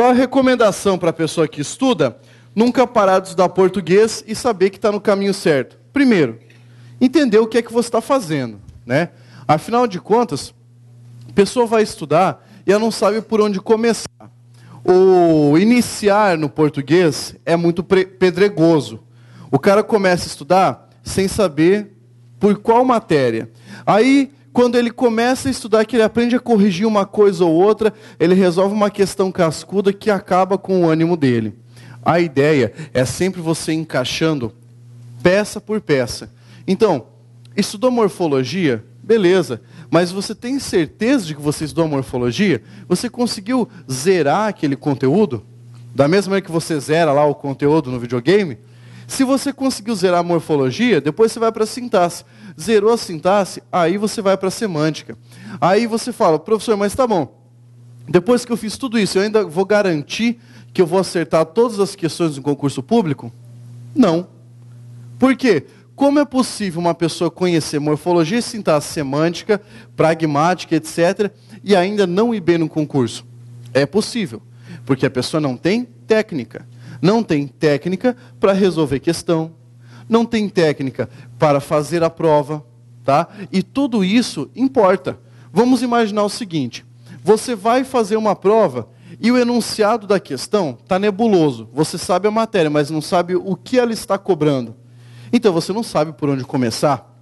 Qual a recomendação para a pessoa que estuda nunca parar de estudar português e saber que está no caminho certo? Primeiro, entender o que é que você está fazendo, né? Afinal de contas, a pessoa vai estudar e ela não sabe por onde começar. O iniciar no português é muito pedregoso. O cara começa a estudar sem saber por qual matéria. Aí, quando ele começa a estudar, que ele aprende a corrigir uma coisa ou outra, ele resolve uma questão cascuda que acaba com o ânimo dele. A ideia é sempre você encaixando peça por peça. Então, estudou morfologia? Beleza. Mas você tem certeza de que você estudou morfologia? Você conseguiu zerar aquele conteúdo? Da mesma maneira que você zera lá o conteúdo no videogame? Se você conseguiu zerar a morfologia, depois você vai para a sintaxe. Zerou a sintaxe, aí você vai para a semântica. Aí você fala, professor, mas tá bom. Depois que eu fiz tudo isso, eu ainda vou garantir que eu vou acertar todas as questões do concurso público? Não. Por quê? Como é possível uma pessoa conhecer morfologia, sintaxe, semântica, pragmática, etc., e ainda não ir bem no concurso? É possível, porque a pessoa não tem técnica. Não tem técnica para resolver questão, não tem técnica para fazer a prova, tá? E tudo isso importa. Vamos imaginar o seguinte, você vai fazer uma prova e o enunciado da questão está nebuloso. Você sabe a matéria, mas não sabe o que ela está cobrando. Então você não sabe por onde começar.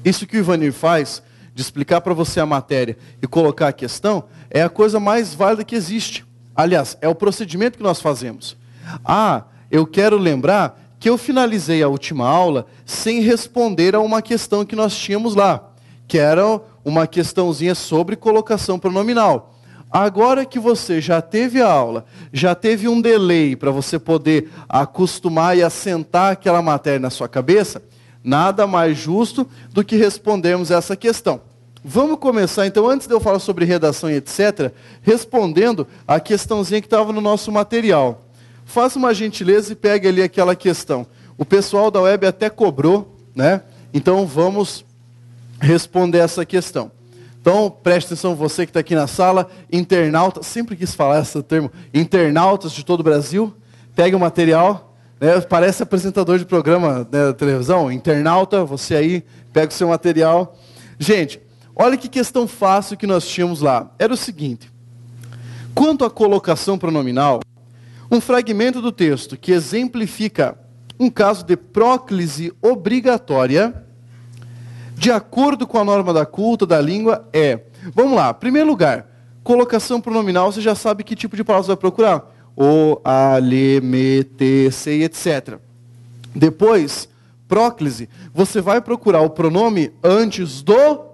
Isso que o Ivanir faz, de explicar para você a matéria e colocar a questão, é a coisa mais válida que existe. Aliás, é o procedimento que nós fazemos. Ah, eu quero lembrar que eu finalizei a última aula sem responder a uma questão que nós tínhamos lá, que era uma questãozinha sobre colocação pronominal. Agora que você já teve a aula, já teve um delay para você poder acostumar e assentar aquela matéria na sua cabeça, nada mais justo do que respondermos essa questão. Vamos começar, então, antes de eu falar sobre redação e etc., respondendo a questãozinha que estava no nosso material. Faça uma gentileza e pegue ali aquela questão. O pessoal da web até cobrou, né? Então, vamos responder essa questão. Então, preste atenção, você que está aqui na sala, internauta, sempre quis falar esse termo, internautas de todo o Brasil, pegue o material, né, parece apresentador de programa, né, da televisão, internauta, você aí, pega o seu material. Gente, olha que questão fácil que nós tínhamos lá. Era o seguinte, quanto à colocação pronominal, um fragmento do texto que exemplifica um caso de próclise obrigatória, de acordo com a norma da culta, da língua, é... Vamos lá, em primeiro lugar, colocação pronominal, você já sabe que tipo de palavra você vai procurar. O, a, le, me, te, se, etc. Depois, próclise, você vai procurar o pronome antes do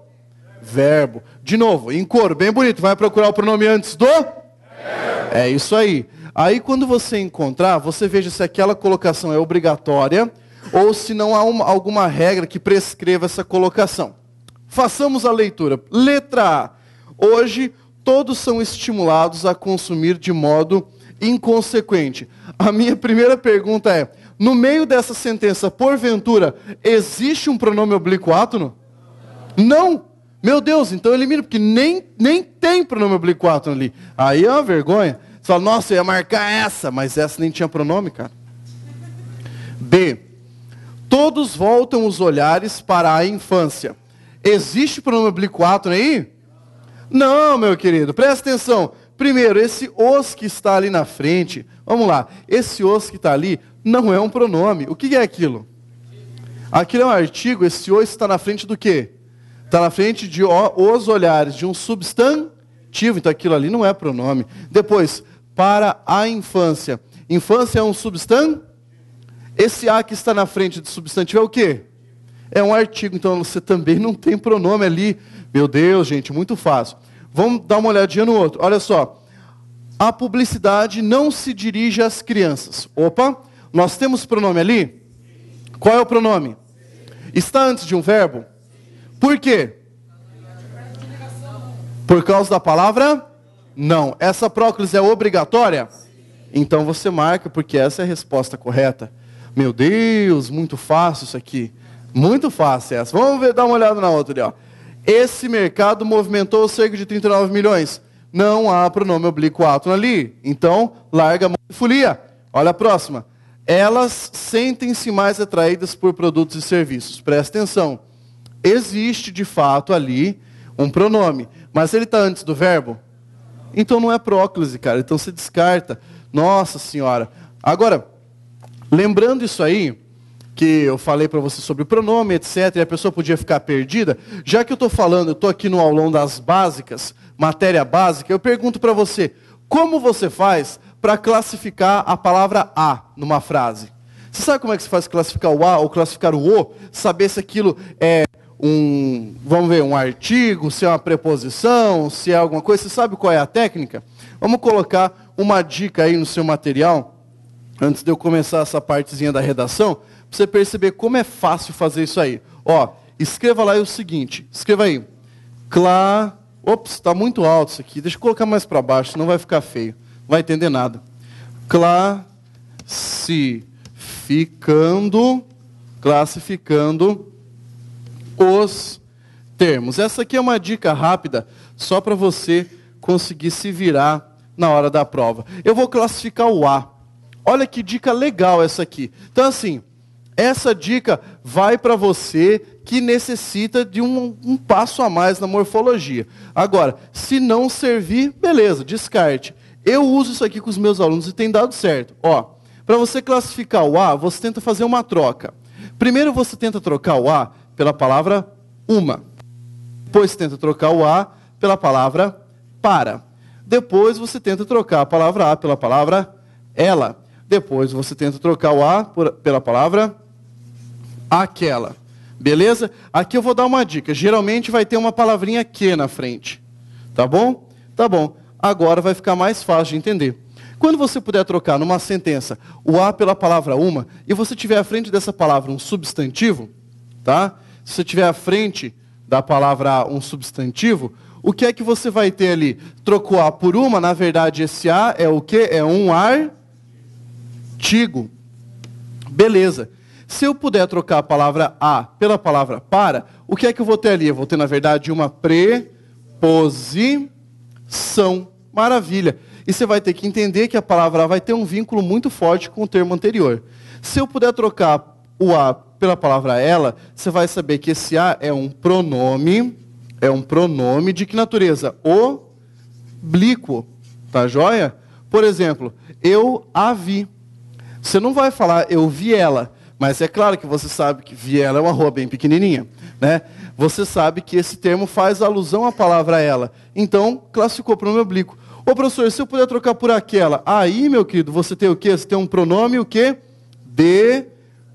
verbo. De novo, em cor, bem bonito, vai procurar o pronome antes do... É isso aí. Aí, quando você encontrar, você veja se aquela colocação é obrigatória ou se não há alguma regra que prescreva essa colocação. Façamos a leitura. Letra A. Hoje, todos são estimulados a consumir de modo inconsequente. A minha primeira pergunta é, no meio dessa sentença, porventura, existe um pronome oblíquo átono? Não! Meu Deus, então elimina, porque nem tem pronome oblíquo átono ali. Aí é uma vergonha. Você fala, nossa, eu ia marcar essa, mas essa nem tinha pronome, cara. B. Todos voltam os olhares para a infância. Existe pronome oblíquo átono aí? Não, meu querido, presta atenção. Primeiro, esse os que está ali na frente, vamos lá, esse os que está ali não é um pronome. O que é aquilo? Aquilo é um artigo, esse os está na frente do quê? Está na frente de os olhares, de um substantivo, então aquilo ali não é pronome. Depois, para a infância. Infância é um substantivo? Esse A que está na frente do substantivo é o quê? É um artigo, então você também não tem pronome ali. Meu Deus, gente, muito fácil. Vamos dar uma olhadinha no outro. Olha só. A publicidade não se dirige às crianças. Opa, nós temos pronome ali? Qual é o pronome? Está antes de um verbo? Por quê? Por causa da palavra? Não. Essa próclise é obrigatória? Então você marca, porque essa é a resposta correta. Meu Deus, muito fácil isso aqui. Muito fácil essa. Vamos ver, dar uma olhada na outra ali, ó. Esse mercado movimentou cerca de 39 milhões. Não há pronome oblíquo átono ali. Então, larga a mão de folia. Olha a próxima. Elas sentem-se mais atraídas por produtos e serviços. Presta atenção. Existe, de fato, ali um pronome. Mas ele está antes do verbo? Então não é próclise, cara. Então você descarta. Nossa Senhora. Agora, lembrando isso aí, que eu falei para você sobre o pronome, etc., e a pessoa podia ficar perdida, já que eu estou falando, eu estou aqui no aulão das básicas, matéria básica, eu pergunto para você, como você faz para classificar a palavra a numa frase? Você sabe como é que se faz classificar o a ou classificar o o? Saber se aquilo é vamos ver, um artigo, se é uma preposição, se é alguma coisa. Você sabe qual é a técnica? Vamos colocar uma dica aí no seu material, antes de eu começar essa partezinha da redação, para você perceber como é fácil fazer isso aí. Ó, escreva lá o seguinte, escreva aí. Ops, está muito alto isso aqui. Deixa eu colocar mais para baixo, senão vai ficar feio. Não vai entender nada. Classificando os termos. Essa aqui é uma dica rápida, só para você conseguir se virar na hora da prova. Eu vou classificar o A. Olha que dica legal essa aqui. Então, assim, essa dica vai para você que necessita de um passo a mais na morfologia. Agora, se não servir, beleza, descarte. Eu uso isso aqui com os meus alunos e tem dado certo. Ó, para você classificar o A, você tenta fazer uma troca. Primeiro você tenta trocar o A pela palavra uma. Depois você tenta trocar o a pela palavra para. Depois você tenta trocar a palavra a pela palavra ela. Depois você tenta trocar o a pela palavra aquela. Beleza? Aqui eu vou dar uma dica. Geralmente vai ter uma palavrinha que na frente. Tá bom? Tá bom. Agora vai ficar mais fácil de entender. Quando você puder trocar numa sentença o a pela palavra uma, e você tiver à frente dessa palavra um substantivo, tá? Se você tiver à frente da palavra um substantivo, o que é que você vai ter ali? Trocou a por uma, na verdade esse a é o quê? É um artigo. Beleza. Se eu puder trocar a palavra a pela palavra para, o que é que eu vou ter ali? Eu vou ter, na verdade, uma preposição. Maravilha. E você vai ter que entender que a palavra a vai ter um vínculo muito forte com o termo anterior. Se eu puder trocar o a pela palavra ela, você vai saber que esse a é um pronome de que natureza? Oblíquo. Tá joia? Por exemplo, eu a vi. Você não vai falar eu vi ela, mas é claro que você sabe que vi ela é uma rua bem pequenininha, né? Você sabe que esse termo faz alusão à palavra ela. Então, classificou pronome oblíquo. Ô professor, se eu puder trocar por aquela, aí, meu querido, você tem o quê? Você tem um pronome o quê?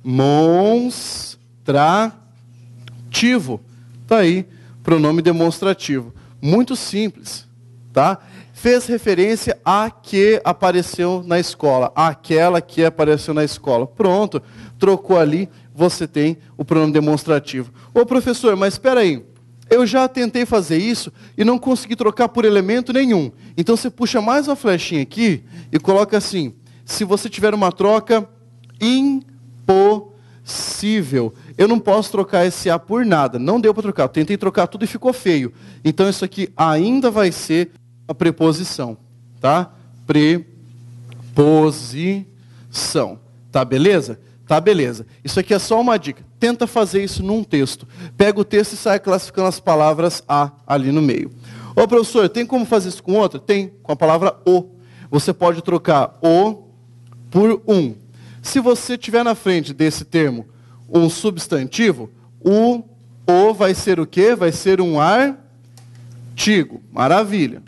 Demonstrativo. Tá aí, pronome demonstrativo. Muito simples, tá? Fez referência a que apareceu na escola, aquela que apareceu na escola. Pronto, trocou ali, você tem o pronome demonstrativo. Ô professor, mas espera aí, eu já tentei fazer isso e não consegui trocar por elemento nenhum. Então você puxa mais uma flechinha aqui e coloca assim, se você tiver uma troca impossível. Eu não posso trocar esse A por nada. Não deu para trocar. Eu tentei trocar tudo e ficou feio. Então isso aqui ainda vai ser a preposição. Tá? Preposição. Tá beleza? Tá beleza. Isso aqui é só uma dica. Tenta fazer isso num texto. Pega o texto e sai classificando as palavras a ali no meio. Ô professor, tem como fazer isso com outra? Tem, com a palavra o. Você pode trocar o por um. Se você tiver na frente desse termo um substantivo, o vai ser o quê? Vai ser um artigo. Maravilha.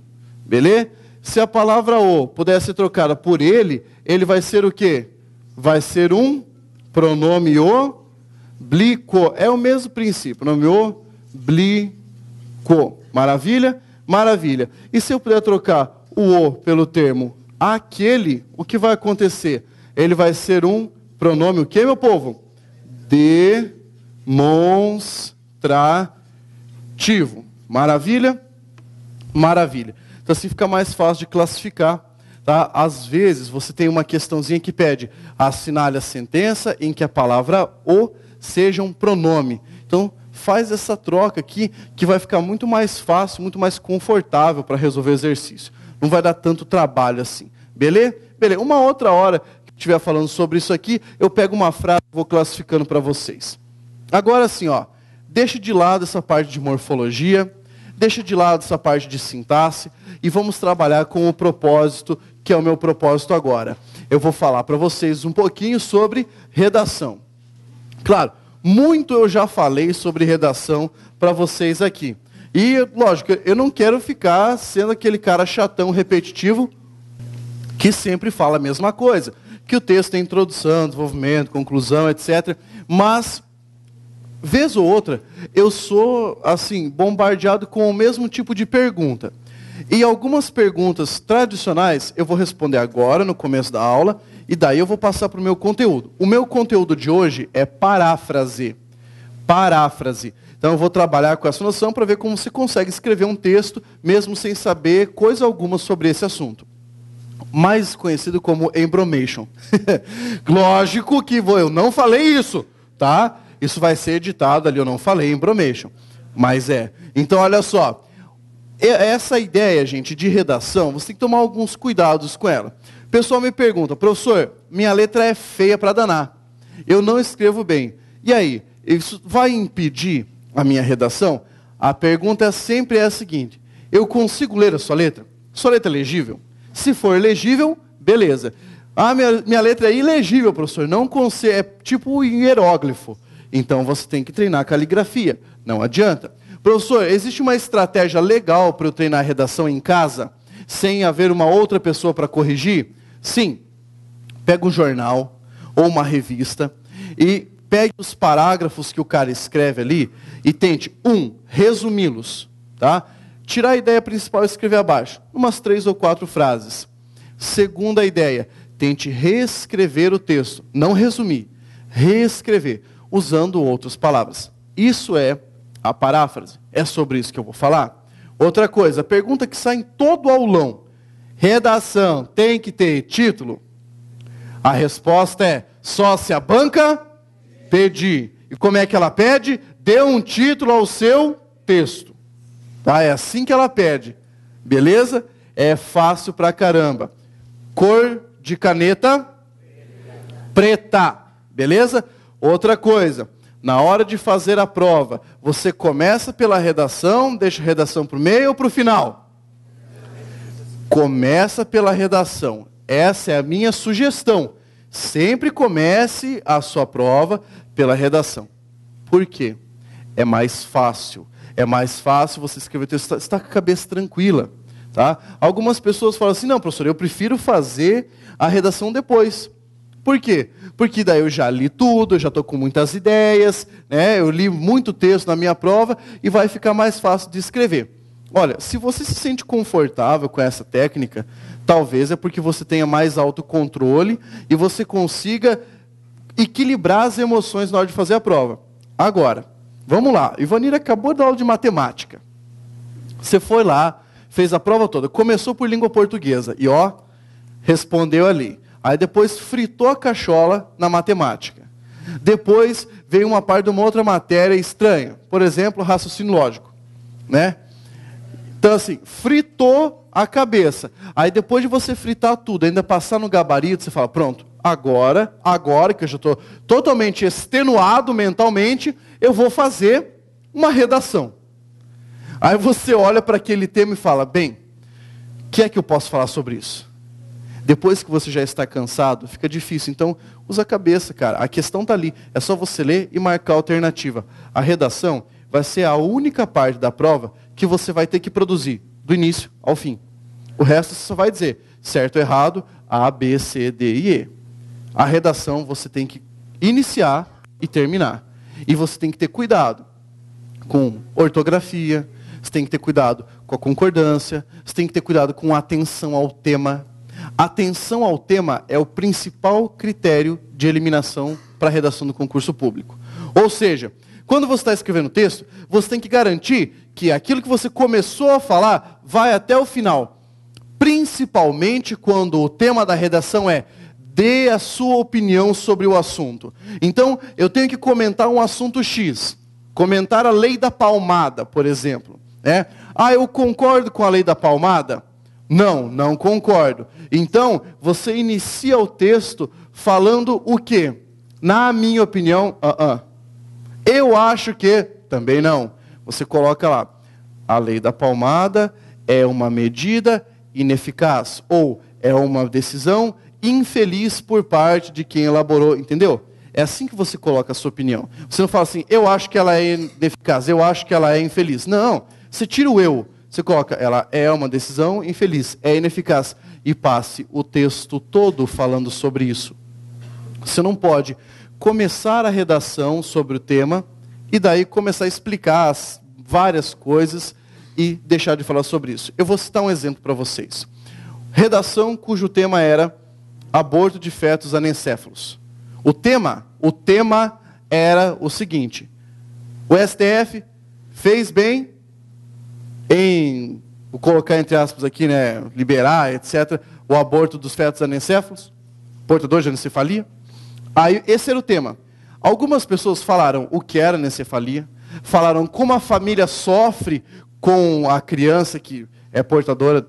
Beleza? Se a palavra o puder ser trocada por ele vai ser o quê? Vai ser um pronome oblíquo. É o mesmo princípio. Pronome oblíquo. Maravilha? Maravilha. E se eu puder trocar o pelo termo aquele, o que vai acontecer? Ele vai ser um pronome, o que, meu povo? Demonstrativo. Maravilha? Maravilha. Então assim fica mais fácil de classificar. Tá? Às vezes você tem uma questãozinha que pede assinale a sentença em que a palavra o seja um pronome. Então faz essa troca aqui, que vai ficar muito mais fácil, muito mais confortável para resolver o exercício. Não vai dar tanto trabalho assim. Beleza? Beleza. Uma outra hora que estiver falando sobre isso aqui, eu pego uma frase e vou classificando para vocês. Agora sim, ó, deixa de lado essa parte de morfologia, deixa de lado essa parte de sintaxe e vamos trabalhar com o propósito, que é o meu propósito agora. Eu vou falar para vocês um pouquinho sobre redação. Claro, muito eu já falei sobre redação para vocês aqui. E, lógico, eu não quero ficar sendo aquele cara chatão, repetitivo, que sempre fala a mesma coisa. Que o texto tem introdução, desenvolvimento, conclusão, etc. Mas, vez ou outra, eu sou, assim, bombardeado com o mesmo tipo de pergunta. E algumas perguntas tradicionais eu vou responder agora, no começo da aula, e daí eu vou passar para o meu conteúdo. O meu conteúdo de hoje é paráfrase. Paráfrase. Então eu vou trabalhar com essa noção para ver como você consegue escrever um texto, mesmo sem saber coisa alguma sobre esse assunto. Mais conhecido como embromation. Lógico que eu não falei isso, tá? Isso vai ser editado ali, eu não falei embromation. Mas é. Então olha só. Essa ideia, gente, de redação, você tem que tomar alguns cuidados com ela. O pessoal me pergunta, professor, minha letra é feia para danar. Eu não escrevo bem. E aí, isso vai impedir a minha redação? A pergunta sempre é a seguinte, eu consigo ler a sua letra? Sua letra é legível? Se for legível, beleza. Ah, minha letra é ilegível, professor. Não consigo, é tipo hieróglifo. Então você tem que treinar caligrafia. Não adianta. Professor, existe uma estratégia legal para eu treinar a redação em casa, sem haver uma outra pessoa para corrigir? Sim. Pega um jornal ou uma revista e pegue os parágrafos que o cara escreve ali e tente, resumi-los, tá? Tirar a ideia principal e escrever abaixo, umas 3 ou 4 frases. Segunda ideia, tente reescrever o texto, não resumir, reescrever, usando outras palavras. Isso é a paráfrase. É sobre isso que eu vou falar. Outra coisa, pergunta que sai em todo aulão. Redação tem que ter título? A resposta é, só se a banca pedir. E como é que ela pede? Dê um título ao seu texto. Tá? É assim que ela pede. Beleza? É fácil pra caramba. Cor de caneta? Preta. Beleza? Outra coisa. Na hora de fazer a prova, você começa pela redação, deixa a redação para o meio ou para o final? Começa pela redação. Essa é a minha sugestão. Sempre comece a sua prova pela redação. Por quê? É mais fácil. É mais fácil você escrever o texto, você está com a cabeça tranquila. Tá? Algumas pessoas falam assim, não, professor, eu prefiro fazer a redação depois. Por quê? Porque daí eu já li tudo, eu já estou com muitas ideias, né? Eu li muito texto na minha prova e vai ficar mais fácil de escrever. Olha, se você se sente confortável com essa técnica, talvez é porque você tenha mais autocontrole e você consiga equilibrar as emoções na hora de fazer a prova. Agora, vamos lá. Ivanir acabou de dar aula de matemática. Você foi lá, fez a prova toda, começou por língua portuguesa e respondeu ali. Aí depois fritou a cachola na matemática. Depois veio uma parte de uma outra matéria estranha. Por exemplo, raciocínio lógico. Né? Então assim, fritou a cabeça. Aí depois de você fritar tudo, ainda passar no gabarito, você fala, pronto, agora que eu já estou totalmente extenuado mentalmente, eu vou fazer uma redação. Aí você olha para aquele tema e fala, bem, o que é que eu posso falar sobre isso? Depois que você já está cansado, fica difícil. Então, usa a cabeça, cara. A questão está ali. É só você ler e marcar a alternativa. A redação vai ser a única parte da prova que você vai ter que produzir, do início ao fim. O resto você só vai dizer certo ou errado, A, B, C, D e E. A redação você tem que iniciar e terminar. E você tem que ter cuidado com ortografia, você tem que ter cuidado com a concordância, você tem que ter cuidado com a atenção ao tema. Atenção ao tema é o principal critério de eliminação para a redação do concurso público. Ou seja, quando você está escrevendo texto, você tem que garantir que aquilo que você começou a falar vai até o final. Principalmente quando o tema da redação é dê a sua opinião sobre o assunto. Então, eu tenho que comentar um assunto X. Comentar a lei da palmada, por exemplo. Né? Ah, eu concordo com a lei da palmada? Não, não concordo. Então, você inicia o texto falando o quê? Na minha opinião, eu acho que, também não. Você coloca lá, a lei da palmada é uma medida ineficaz, ou é uma decisão infeliz por parte de quem elaborou, entendeu? É assim que você coloca a sua opinião. Você não fala assim, eu acho que ela é ineficaz, eu acho que ela é infeliz. Não, você tira o eu, você coloca, ela é uma decisão infeliz, é ineficaz, e passe o texto todo falando sobre isso. Você não pode começar a redação sobre o tema, e daí começar a explicar as várias coisas, e deixar de falar sobre isso. Eu vou citar um exemplo para vocês. Redação cujo tema era aborto de fetos anencéfalos. O tema era o seguinte: o STF fez bem em, vou colocar entre aspas aqui, né, liberar, etc., o aborto dos fetos anencéfalos, portadores de anencefalia. Aí, esse era o tema. Algumas pessoas falaram o que era anencefalia, falaram como a família sofre com a criança que é portadora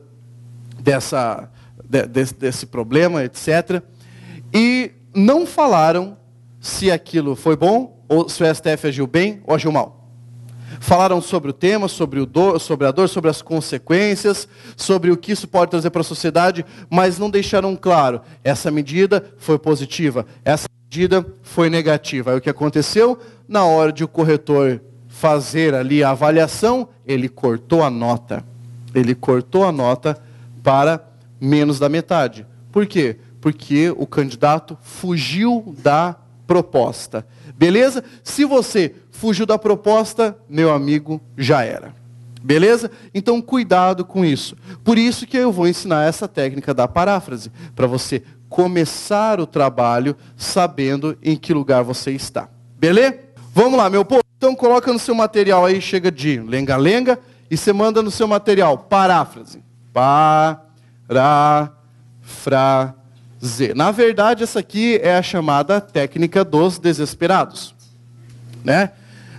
desse problema, etc. E não falaram se aquilo foi bom, ou se o STF agiu bem ou agiu mal. Falaram sobre o tema, sobre a dor, sobre as consequências, sobre o que isso pode trazer para a sociedade, mas não deixaram claro, essa medida foi positiva, essa medida foi negativa. Aí o que aconteceu? Na hora de o corretor fazer ali a avaliação, ele cortou a nota. Ele cortou a nota para menos da metade. Por quê? Porque o candidato fugiu da proposta. Beleza? Se você fugiu da proposta, meu amigo, já era. Beleza? Então, cuidado com isso. Por isso que eu vou ensinar essa técnica da paráfrase, para você começar o trabalho sabendo em que lugar você está. Beleza? Vamos lá, meu povo. Então, coloca no seu material aí, chega de lenga-lenga, e você manda no seu material paráfrase. Na verdade, essa aqui é a chamada técnica dos desesperados. Né?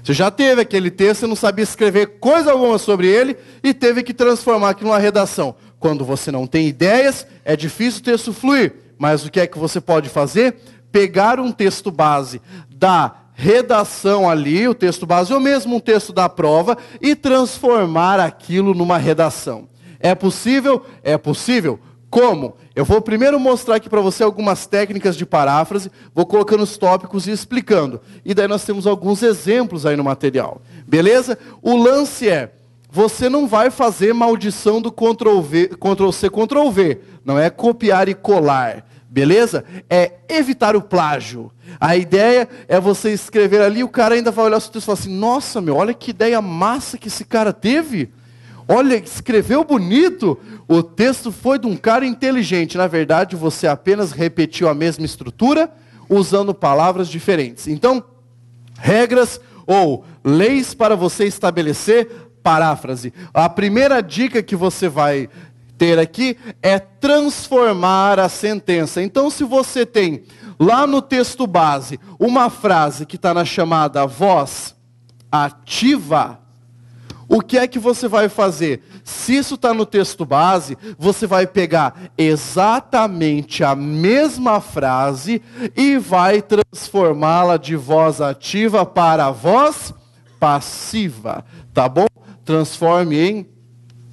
Você já teve aquele texto, você não sabia escrever coisa alguma sobre ele, e teve que transformar aquilo numa redação. Quando você não tem ideias, é difícil o texto fluir. Mas o que é que você pode fazer? Pegar um texto base da redação ali, o texto base, ou mesmo um texto da prova, e transformar aquilo numa redação. É possível? É possível. Como? Eu vou primeiro mostrar aqui para você algumas técnicas de paráfrase, vou colocando os tópicos e explicando. E daí nós temos alguns exemplos aí no material. Beleza? O lance é, você não vai fazer maldição do Ctrl+C, Ctrl+V. Não é copiar e colar. Beleza? É evitar o plágio. A ideia é você escrever ali, o cara ainda vai olhar o seu texto e falar assim, nossa, meu, olha que ideia massa que esse cara teve. Olha, escreveu bonito. O texto foi de um cara inteligente. Na verdade, você apenas repetiu a mesma estrutura, usando palavras diferentes. Então, regras ou leis para você estabelecer paráfrase. A primeira dica que você vai ter aqui é transformar a sentença. Então, se você tem lá no texto base uma frase que está na chamada voz ativa, o que é que você vai fazer? Se isso está no texto base, você vai pegar exatamente a mesma frase e vai transformá-la de voz ativa para voz passiva. Tá bom? Transforme em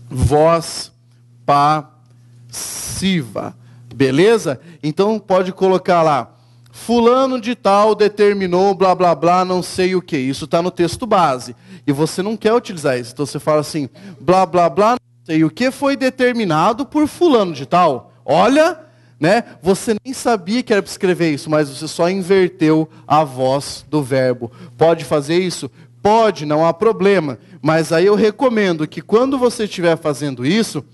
voz passiva. Beleza? Então pode colocar lá. Fulano de tal determinou blá blá blá não sei o que. Isso está no texto base. E você não quer utilizar isso. Então você fala assim, blá blá blá não sei o que foi determinado por fulano de tal. Olha, né? Você nem sabia que era para escrever isso, mas você só inverteu a voz do verbo. Pode fazer isso? Pode, não há problema. Mas aí eu recomendo que quando você estiver fazendo isso,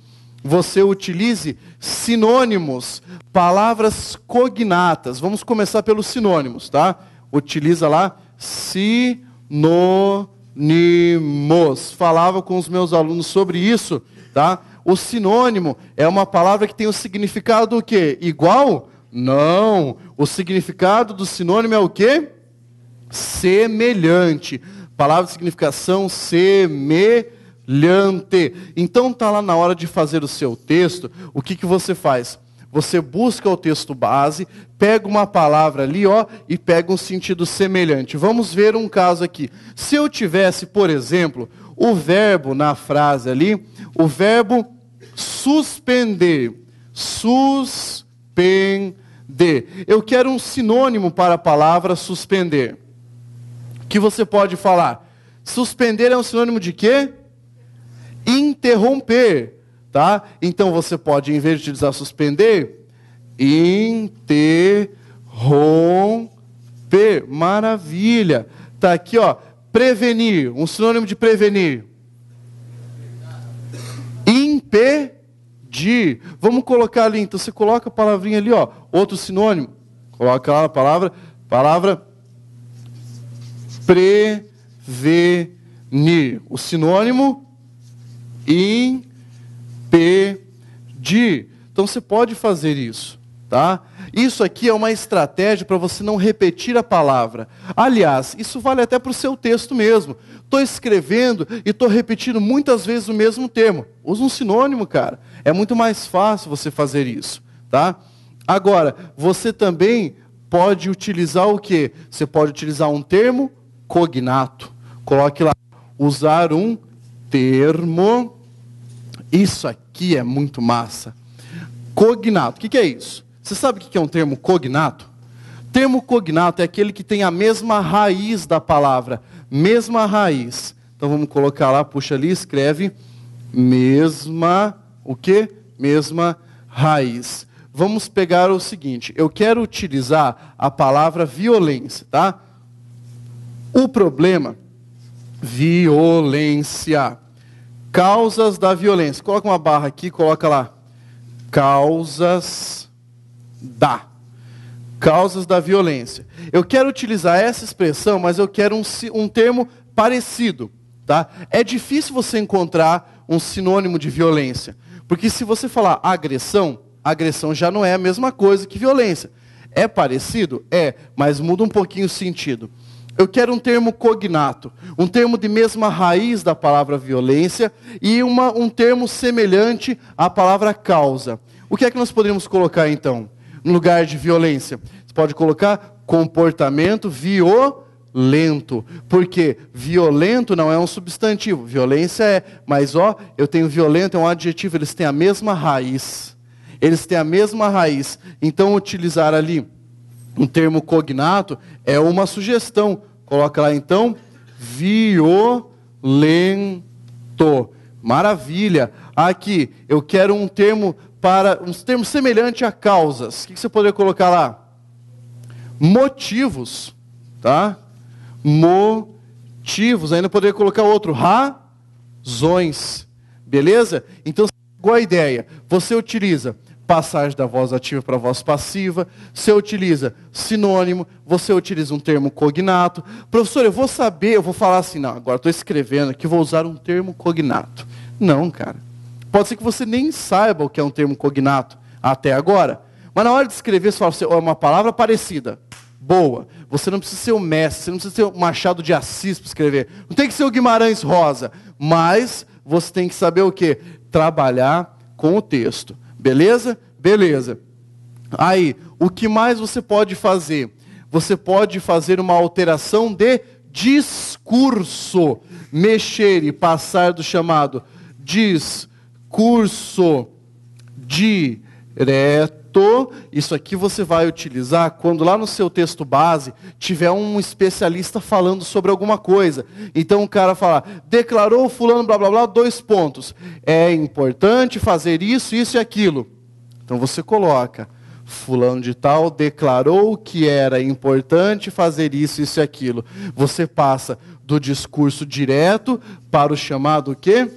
você utilize sinônimos, palavras cognatas. Vamos começar pelos sinônimos, tá? Utiliza lá sinônimos. Falava com os meus alunos sobre isso, tá? O sinônimo é uma palavra que tem o significado o quê? Igual? Não. O significado do sinônimo é o quê? Semelhante. Palavra de significação semelhante. Então está lá na hora de fazer o seu texto, o que você faz? Você busca o texto base, pega uma palavra ali, e pega um sentido semelhante. Vamos ver um caso aqui. Se eu tivesse, por exemplo, o verbo na frase ali, o verbo suspender. Suspender. Eu quero um sinônimo para a palavra suspender. O que você pode falar? Suspender é um sinônimo de quê? Interromper. Tá? Então você pode, em vez de utilizar suspender, interromper. Maravilha. Tá aqui, prevenir. Um sinônimo de prevenir. Impedir. Vamos colocar ali, então você coloca a palavrinha ali, outro sinônimo. Coloca lá a palavra prevenir. O sinônimo impedir. Então você pode fazer isso, tá? Isso aqui é uma estratégia para você não repetir a palavra. Aliás, isso vale até para o seu texto mesmo. Estou escrevendo e estou repetindo muitas vezes o mesmo termo. Usa um sinônimo, cara. É muito mais fácil você fazer isso, tá? Agora, você também pode utilizar o quê? Você pode utilizar um termo cognato. Coloque lá, usar um termo. Isso aqui é muito massa. Cognato. O que é isso? Você sabe o que é um termo cognato? Termo cognato é aquele que tem a mesma raiz da palavra. Mesma raiz. Então vamos colocar lá, puxa ali, escreve mesma, o quê? Mesma raiz. Vamos pegar o seguinte, eu quero utilizar a palavra violência, tá? O problema, violência. Causas da violência. Coloca uma barra aqui, coloca lá. Causas da violência. Eu quero utilizar essa expressão, mas eu quero um termo parecido. Tá? É difícil você encontrar um sinônimo de violência. Porque se você falar agressão, agressão já não é a mesma coisa que violência. É parecido? É, mas muda um pouquinho o sentido. Eu quero um termo cognato, um termo de mesma raiz da palavra violência e um termo semelhante à palavra causa. O que é que nós poderíamos colocar então, no lugar de violência? Você pode colocar comportamento violento, porque violento não é um substantivo, violência é, mas eu tenho violento, é um adjetivo, eles têm a mesma raiz. Eles têm a mesma raiz, então utilizar ali um termo cognato é uma sugestão. Coloca lá então, violento. Maravilha. Aqui, eu quero um termo semelhante a causas. O que você poderia colocar lá? Motivos. Tá? Motivos. Ainda poderia colocar outro. Razões. Beleza? Então, igual a ideia. Você utiliza passagem da voz ativa para a voz passiva, você utiliza sinônimo, você utiliza um termo cognato. Professor, eu vou falar assim, não, agora estou escrevendo aqui, vou usar um termo cognato. Não, cara. Pode ser que você nem saiba o que é um termo cognato até agora, mas na hora de escrever, você fala assim, uma palavra parecida, boa. Você não precisa ser o mestre, você não precisa ser o Machado de Assis para escrever, não tem que ser o Guimarães Rosa, mas você tem que saber o quê? Trabalhar com o texto. Beleza? Beleza. Aí, o que mais você pode fazer? Você pode fazer uma alteração de discurso. Mexer e passar do chamado discurso direto. Isso aqui você vai utilizar quando lá no seu texto base tiver um especialista falando sobre alguma coisa. Então o cara fala, declarou fulano, blá blá blá, 2 pontos. É importante fazer isso, isso e aquilo. Então você coloca, fulano de tal declarou que era importante fazer isso, isso e aquilo. Você passa do discurso direto para o chamado o quê?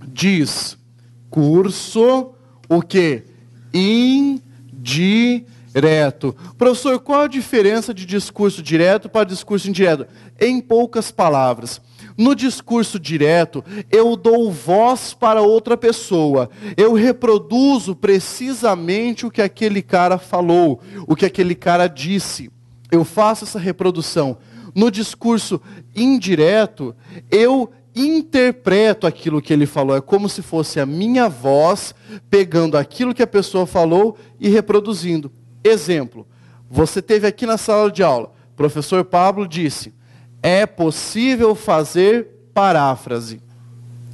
Discurso, o quê? Indireto. Professor, qual a diferença de discurso direto para discurso indireto? Em poucas palavras. No discurso direto, eu dou voz para outra pessoa. Eu reproduzo precisamente o que aquele cara falou, o que aquele cara disse. Eu faço essa reprodução. No discurso indireto, eu interpreto aquilo que ele falou. É como se fosse a minha voz pegando aquilo que a pessoa falou e reproduzindo. Exemplo, você teve aqui na sala de aula, o professor Pablo disse, é possível fazer paráfrase.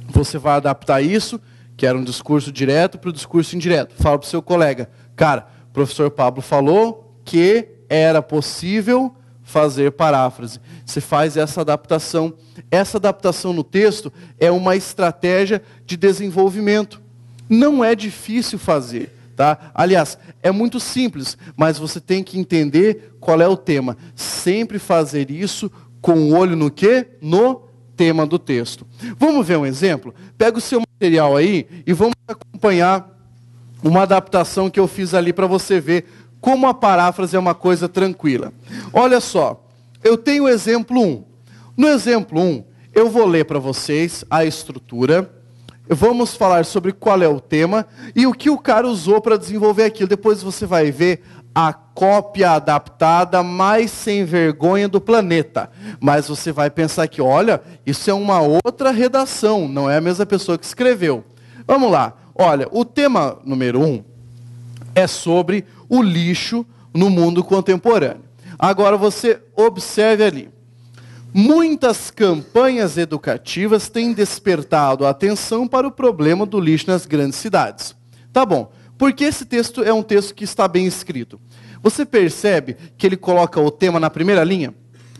Você vai adaptar isso, que era um discurso direto, para o discurso indireto. Fala para o seu colega, cara, o professor Pablo falou que era possível fazer paráfrase. Você faz essa adaptação. Essa adaptação no texto é uma estratégia de desenvolvimento. Não é difícil fazer, tá? Aliás, é muito simples, mas você tem que entender qual é o tema. Sempre fazer isso com o olho no quê? No tema do texto. Vamos ver um exemplo? Pega o seu material aí e vamos acompanhar uma adaptação que eu fiz ali para você ver como a paráfrase é uma coisa tranquila. Olha só, eu tenho o exemplo 1. No exemplo 1, eu vou ler para vocês a estrutura, vamos falar sobre qual é o tema e o que o cara usou para desenvolver aquilo. Depois você vai ver a cópia adaptada mais sem vergonha do planeta. Mas você vai pensar que, olha, isso é uma outra redação, não é a mesma pessoa que escreveu. Vamos lá, olha, o tema número 1 é sobre o lixo no mundo contemporâneo. Agora você observe ali. Muitas campanhas educativas têm despertado a atenção para o problema do lixo nas grandes cidades. Tá bom, porque esse texto é um texto que está bem escrito. Você percebe que ele coloca o tema na primeira linha?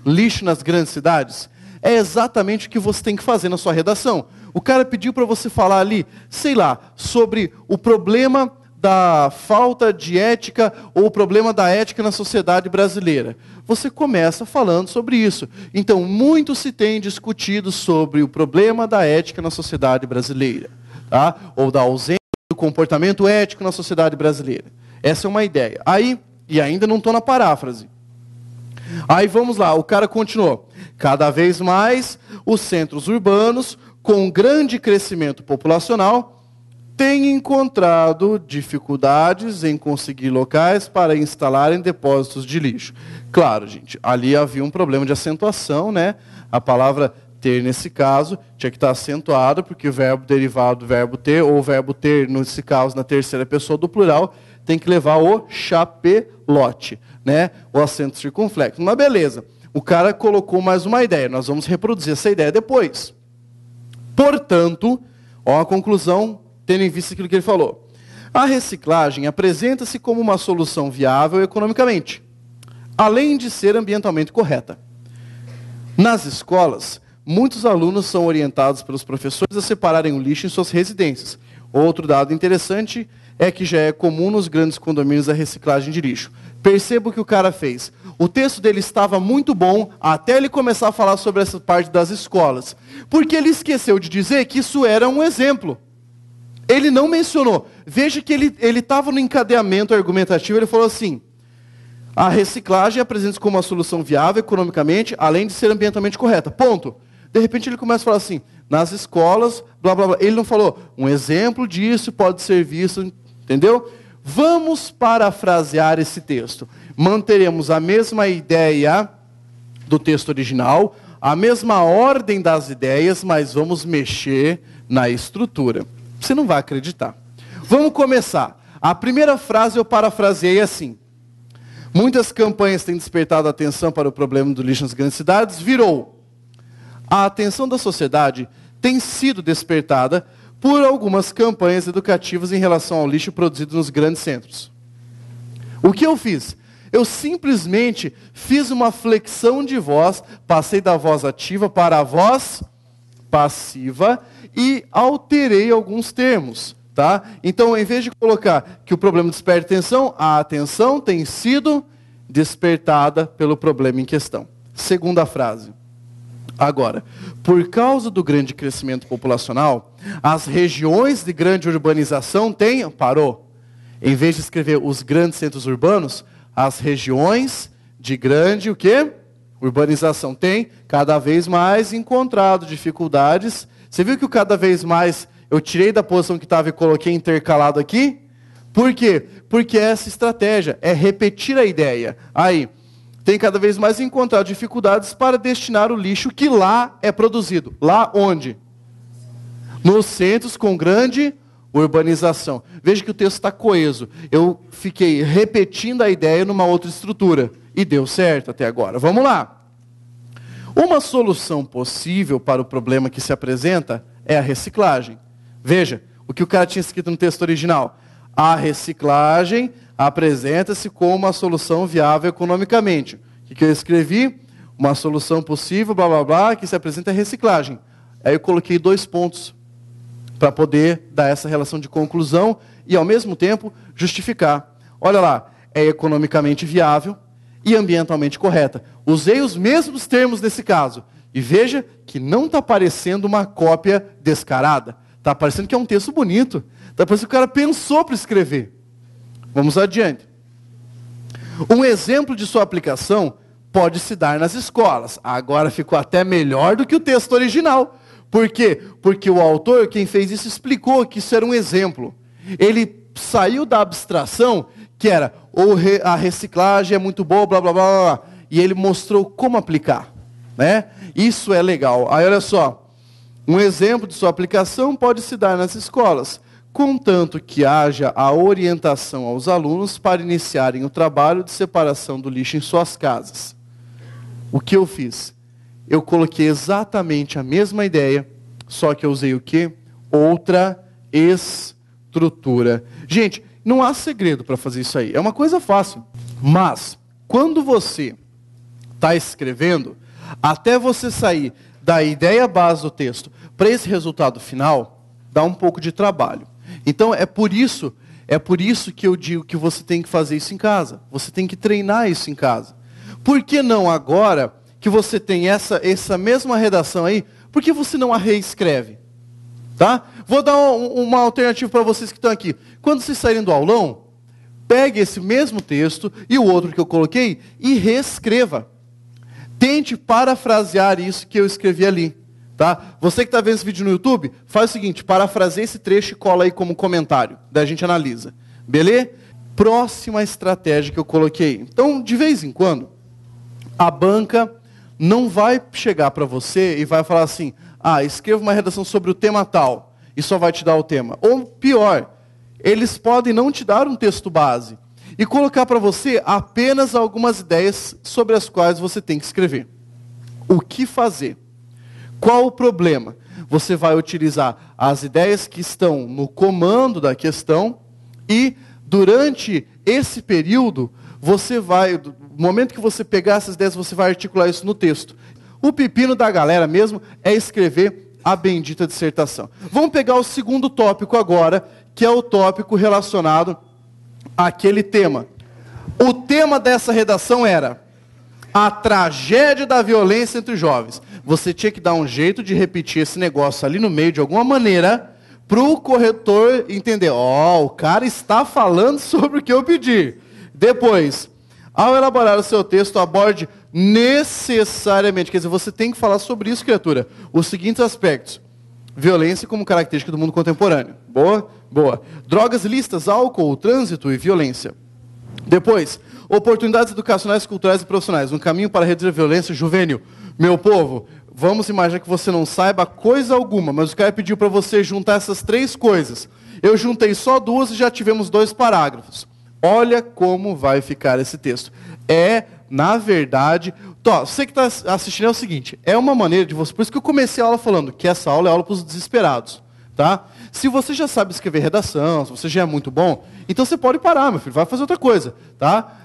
Lixo nas grandes cidades? É exatamente o que você tem que fazer na sua redação. O cara pediu para você falar ali, sei lá, sobre o problema da falta de ética ou o problema da ética na sociedade brasileira. Você começa falando sobre isso. Então, muito se tem discutido sobre o problema da ética na sociedade brasileira, tá? Ou da ausência do comportamento ético na sociedade brasileira. Essa é uma ideia. Aí, e ainda não estou na paráfrase. Aí vamos lá, o cara continuou. Cada vez mais, os centros urbanos, com grande crescimento populacional, têm encontrado dificuldades em conseguir locais para instalarem depósitos de lixo. Claro, gente, ali havia um problema de acentuação, né? A palavra ter, nesse caso, tinha que estar acentuada, porque o verbo derivado do verbo ter, ou o verbo ter, nesse caso, na terceira pessoa do plural, tem que levar o chapelote, né? O acento circunflexo. Mas beleza, o cara colocou mais uma ideia, nós vamos reproduzir essa ideia depois. Portanto, ó a conclusão, tendo em vista aquilo que ele falou. A reciclagem apresenta-se como uma solução viável economicamente, além de ser ambientalmente correta. Nas escolas, muitos alunos são orientados pelos professores a separarem o lixo em suas residências. Outro dado interessante é que já é comum nos grandes condomínios a reciclagem de lixo. Perceba o que o cara fez. O texto dele estava muito bom até ele começar a falar sobre essa parte das escolas. Porque ele esqueceu de dizer que isso era um exemplo. Ele não mencionou. Veja que ele estava no encadeamento argumentativo, ele falou assim, a reciclagem apresenta-se como uma solução viável economicamente, além de ser ambientalmente correta. Ponto. De repente ele começa a falar assim, nas escolas, blá, blá, blá. Ele não falou, um exemplo disso pode ser visto, entendeu? Vamos parafrasear esse texto. Manteremos a mesma ideia do texto original, a mesma ordem das ideias, mas vamos mexer na estrutura. Você não vai acreditar. Vamos começar. A primeira frase eu parafraseei assim. Muitas campanhas têm despertado a atenção para o problema do lixo nas grandes cidades, virou. A atenção da sociedade tem sido despertada por algumas campanhas educativas em relação ao lixo produzido nos grandes centros. O que eu fiz? Eu simplesmente fiz uma flexão de voz, passei da voz ativa para a voz passiva e alterei alguns termos. Tá? Então, em vez de colocar que o problema desperta atenção, a atenção tem sido despertada pelo problema em questão. Segunda frase. Agora, por causa do grande crescimento populacional, as regiões de grande urbanização têm... Parou. Em vez de escrever os grandes centros urbanos, as regiões de grande, o quê? Urbanização têm cada vez mais encontrado dificuldades. Você viu que o cada vez mais... Eu tirei da posição que estava e coloquei intercalado aqui. Por quê? Porque essa estratégia é repetir a ideia. Aí, tem cada vez mais encontrado dificuldades para destinar o lixo que lá é produzido. Lá onde? Nos centros com grande urbanização. Veja que o texto está coeso. Eu fiquei repetindo a ideia numa outra estrutura. E deu certo até agora. Vamos lá. Uma solução possível para o problema que se apresenta é a reciclagem. Veja, o que o cara tinha escrito no texto original. A reciclagem apresenta-se como uma solução viável economicamente. O que eu escrevi? Uma solução possível, blá, blá, blá, que se apresenta a reciclagem. Aí eu coloquei 2 pontos para poder dar essa relação de conclusão e, ao mesmo tempo, justificar. Olha lá, é economicamente viável e ambientalmente correta. Usei os mesmos termos nesse caso. E veja que não está parecendo uma cópia descarada. Está parecendo que é um texto bonito. Está parecendo que o cara pensou para escrever. Vamos adiante. Um exemplo de sua aplicação pode se dar nas escolas. Agora ficou até melhor do que o texto original. Por quê? Porque o autor, quem fez isso, explicou que isso era um exemplo. Ele saiu da abstração, que era a reciclagem é muito boa, blá, blá, blá, blá, e ele mostrou como aplicar. Né? Isso é legal. Aí olha só, um exemplo de sua aplicação pode se dar nas escolas, contanto que haja a orientação aos alunos para iniciarem o trabalho de separação do lixo em suas casas. O que eu fiz? Eu coloquei exatamente a mesma ideia, só que eu usei o quê? Outra estrutura. Gente, não há segredo para fazer isso aí. É uma coisa fácil. Mas, quando você está escrevendo, até você sair da ideia base do texto para esse resultado final, dá um pouco de trabalho. Então, é por isso que eu digo que você tem que fazer isso em casa. Você tem que treinar isso em casa. Por que não agora que você tem essa mesma redação aí, por que você não a reescreve? Tá? Vou dar uma alternativa para vocês que estão aqui. Quando vocês saírem do aulão, pegue esse mesmo texto e o outro que eu coloquei e reescreva. Tente parafrasear isso que eu escrevi ali. Tá? Você que está vendo esse vídeo no YouTube, faz o seguinte, parafraseia esse trecho e cola aí como comentário. Daí a gente analisa. Beleza? Próxima estratégia que eu coloquei. Então, de vez em quando, a banca não vai chegar para você e vai falar assim, escreva uma redação sobre o tema tal, e só vai te dar o tema. Ou pior, eles podem não te dar um texto base, e colocar para você apenas algumas ideias sobre as quais você tem que escrever. O que fazer? Qual o problema? Você vai utilizar as ideias que estão no comando da questão, e durante esse período, no momento que você pegar essas ideias, você vai articular isso no texto. O pepino da galera mesmo é escrever a bendita dissertação. Vamos pegar o segundo tópico agora, que é o tópico relacionado àquele tema. O tema dessa redação era a tragédia da violência entre os jovens. Você tinha que dar um jeito de repetir esse negócio ali no meio de alguma maneira, para o corretor entender, o cara está falando sobre o que eu pedi. Depois, ao elaborar o seu texto, aborde necessariamente, quer dizer, você tem que falar sobre isso, criatura, os seguintes aspectos. Violência como característica do mundo contemporâneo. Boa? Boa. Drogas ilícitas, álcool, trânsito e violência. Depois, oportunidades educacionais, culturais e profissionais. Um caminho para reduzir a violência juvenil. Meu povo, vamos imaginar que você não saiba coisa alguma, mas o cara pediu para você juntar essas 3 coisas. Eu juntei só 2 e já tivemos 2 parágrafos. Olha como vai ficar esse texto. Na verdade... você que está assistindo é o seguinte, é uma maneira de você... Por isso que eu comecei a aula falando que essa aula é aula para os desesperados. Tá? Se você já sabe escrever redação, se você já é muito bom, então você pode parar, meu filho, vai fazer outra coisa. Tá?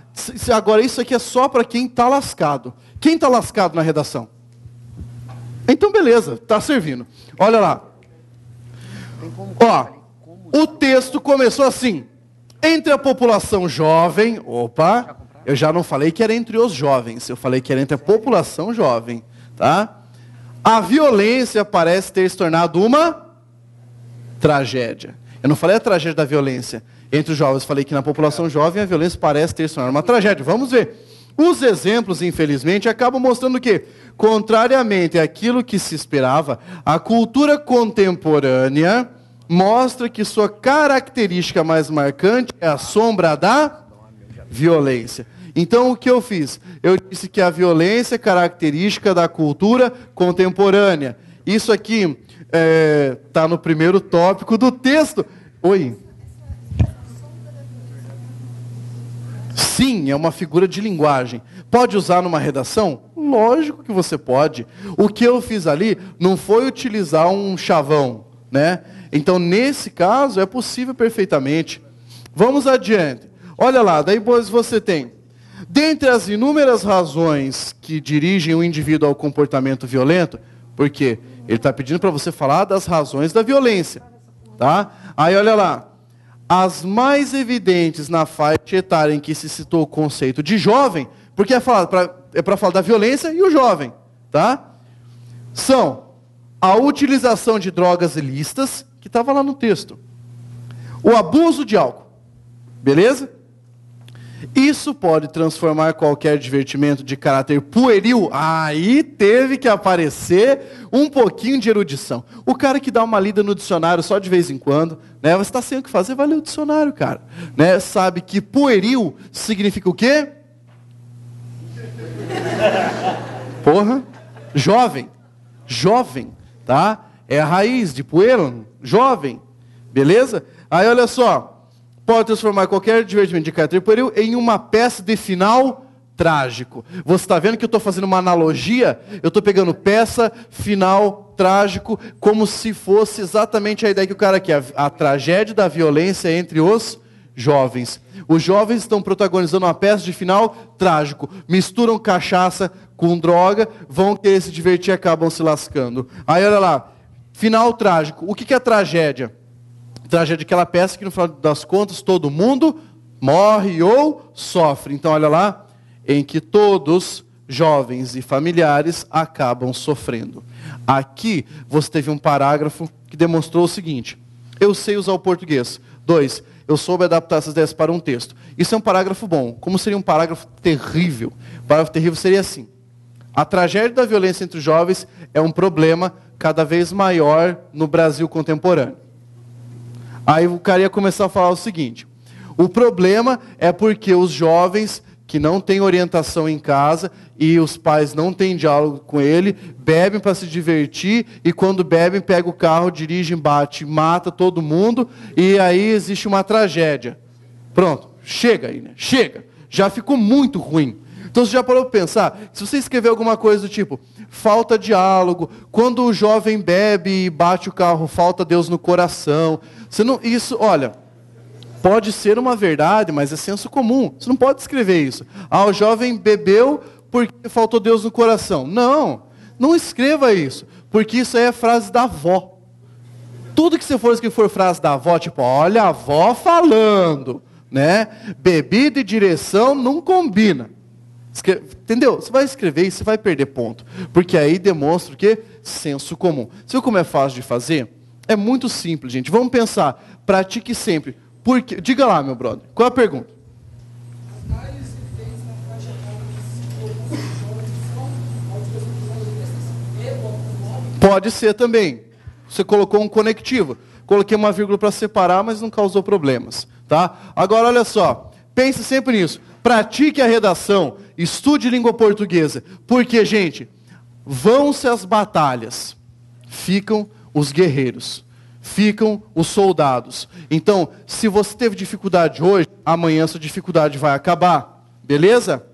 Agora, isso aqui é só para quem está lascado. Quem está lascado na redação? Então, beleza, está servindo. Olha lá. O texto começou assim... Entre a população jovem... eu já não falei que era entre os jovens. Eu falei que era entre a população jovem. Tá? A violência parece ter se tornado uma tragédia. Eu não falei a tragédia da violência entre os jovens. Eu falei que na população jovem a violência parece ter se tornado uma tragédia. Vamos ver. Os exemplos, infelizmente, acabam mostrando que, contrariamente àquilo que se esperava, a cultura contemporânea... mostra que sua característica mais marcante é a sombra da Violência. Então, o que eu fiz? Eu disse que a violência é característica da cultura contemporânea. Isso aqui está no primeiro tópico do texto. Oi? Sim, é uma figura de linguagem. Pode usar numa redação? Lógico que você pode. O que eu fiz ali não foi utilizar um chavão, né? Então, nesse caso, é possível perfeitamente. Vamos adiante. Olha lá, daí você tem, dentre as inúmeras razões que dirigem o indivíduo ao comportamento violento, porque ele está pedindo para você falar das razões da violência, tá? Aí olha lá, as mais evidentes na faixa etária em que se citou o conceito de jovem, porque é para falar da violência e o jovem, tá? São a utilização de drogas ilícitas, que estava lá no texto, o abuso de álcool, beleza? Isso pode transformar qualquer divertimento de caráter pueril. Aí teve que aparecer um pouquinho de erudição. O cara que dá uma lida no dicionário só de vez em quando, né? Você está sem o que fazer, vai ler o dicionário, cara. Né? Sabe que pueril significa o quê? Porra, jovem. Jovem, tá? É a raiz de puero, jovem. Beleza? Aí olha só. Pode transformar qualquer divertimento de caráter pueril em uma peça de final trágico. Você está vendo que eu estou fazendo uma analogia? Eu estou pegando peça, final trágico, como se fosse exatamente a ideia que o cara quer. A tragédia da violência entre os jovens. Os jovens estão protagonizando uma peça de final trágico. Misturam cachaça com droga, vão querer se divertir e acabam se lascando. Aí olha lá, final trágico. O que é tragédia? Tragédia é aquela peça que no final das contas todo mundo morre ou sofre. Então olha lá, em que todos, jovens e familiares, acabam sofrendo. Aqui você teve um parágrafo que demonstrou o seguinte: eu sei usar o português. 2, eu soube adaptar essas ideias para um texto. Isso é um parágrafo bom. Como seria um parágrafo terrível? O parágrafo terrível seria assim: a tragédia da violência entre os jovens é um problema cada vez maior no Brasil contemporâneo. Aí o cara ia começar a falar o seguinte: o problema é porque os jovens que não têm orientação em casa e os pais não têm diálogo com ele, bebem para se divertir e quando bebem, pega o carro, dirigem, bate, mata todo mundo e aí existe uma tragédia. Pronto, chega aí, né? Chega. Já ficou muito ruim. Então você já parou para pensar? Se você escrever alguma coisa do tipo, falta diálogo, quando o jovem bebe e bate o carro, falta Deus no coração. Isso, olha, pode ser uma verdade, mas é senso comum. Você não pode escrever isso. Ah, o jovem bebeu porque faltou Deus no coração. Não, não escreva isso, porque isso aí é frase da avó. Tudo que você for escrever for frase da avó, tipo, olha a avó falando, né? Bebida e direção não combina. Entendeu? Você vai escrever e você vai perder ponto. Porque aí demonstra o quê? Senso comum. Você viu como é fácil de fazer? É muito simples, gente. Vamos pensar. Pratique sempre. Porque... Diga lá, meu brother. Qual é a pergunta? Pode ser também. Você colocou um conectivo. Coloquei uma vírgula para separar, mas não causou problemas. Tá? Agora, olha só. Pense sempre nisso. Pratique a redação. Estude língua portuguesa. Porque, gente, vão-se as batalhas. Ficam os guerreiros. Ficam os soldados. Então, se você teve dificuldade hoje, amanhã essa dificuldade vai acabar. Beleza?